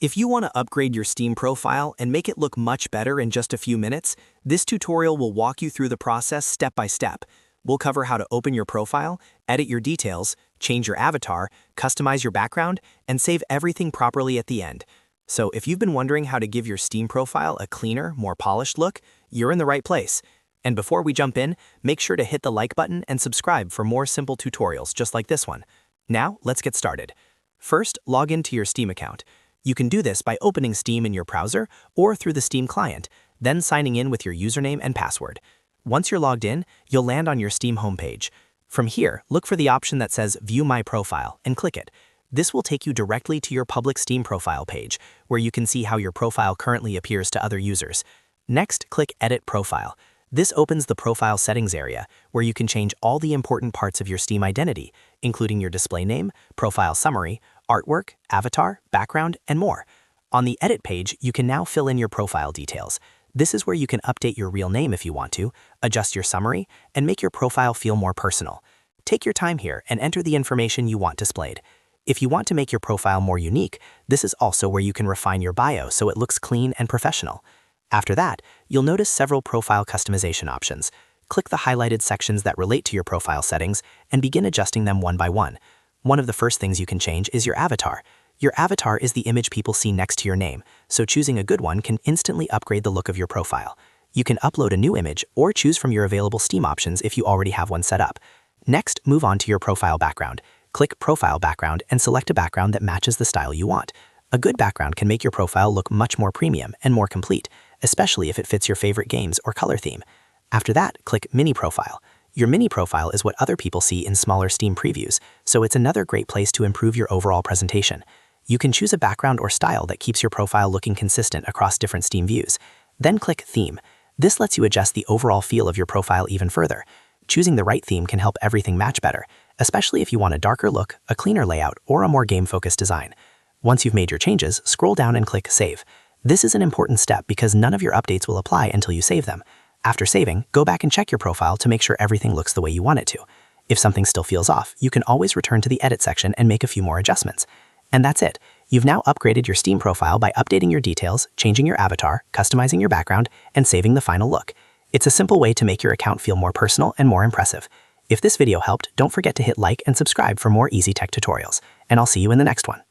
If you want to upgrade your Steam profile and make it look much better in just a few minutes, this tutorial will walk you through the process step by step. We'll cover how to open your profile, edit your details, change your avatar, customize your background, and save everything properly at the end. So if you've been wondering how to give your Steam profile a cleaner, more polished look, you're in the right place. And before we jump in, make sure to hit the like button and subscribe for more simple tutorials just like this one. Now, let's get started. First, log into your Steam account. You can do this by opening Steam in your browser or through the Steam client, then signing in with your username and password. Once you're logged in, you'll land on your Steam homepage. From here, look for the option that says View My Profile and click it. This will take you directly to your public Steam profile page, where you can see how your profile currently appears to other users. Next, click Edit Profile. This opens the profile settings area, where you can change all the important parts of your Steam identity, including your display name, profile summary, artwork, avatar, background, and more. On the Edit page, you can now fill in your profile details. This is where you can update your real name if you want to, adjust your summary, and make your profile feel more personal. Take your time here and enter the information you want displayed. If you want to make your profile more unique, this is also where you can refine your bio so it looks clean and professional. After that, you'll notice several profile customization options. Click the highlighted sections that relate to your profile settings and begin adjusting them one by one. One of the first things you can change is your avatar. Your avatar is the image people see next to your name, so choosing a good one can instantly upgrade the look of your profile. You can upload a new image or choose from your available Steam options if you already have one set up. Next, move on to your profile background. Click Profile Background and select a background that matches the style you want. A good background can make your profile look much more premium and more complete, especially if it fits your favorite games or color theme. After that, click Mini Profile. Your mini profile is what other people see in smaller Steam previews, so it's another great place to improve your overall presentation. You can choose a background or style that keeps your profile looking consistent across different Steam views. Then click Theme. This lets you adjust the overall feel of your profile even further. Choosing the right theme can help everything match better, especially if you want a darker look, a cleaner layout, or a more game-focused design. Once you've made your changes, scroll down and click Save. This is an important step because none of your updates will apply until you save them. After saving, go back and check your profile to make sure everything looks the way you want it to. If something still feels off, you can always return to the Edit section and make a few more adjustments. And that's it. You've now upgraded your Steam profile by updating your details, changing your avatar, customizing your background, and saving the final look. It's a simple way to make your account feel more personal and more impressive. If this video helped, don't forget to hit like and subscribe for more easy tech tutorials. And I'll see you in the next one.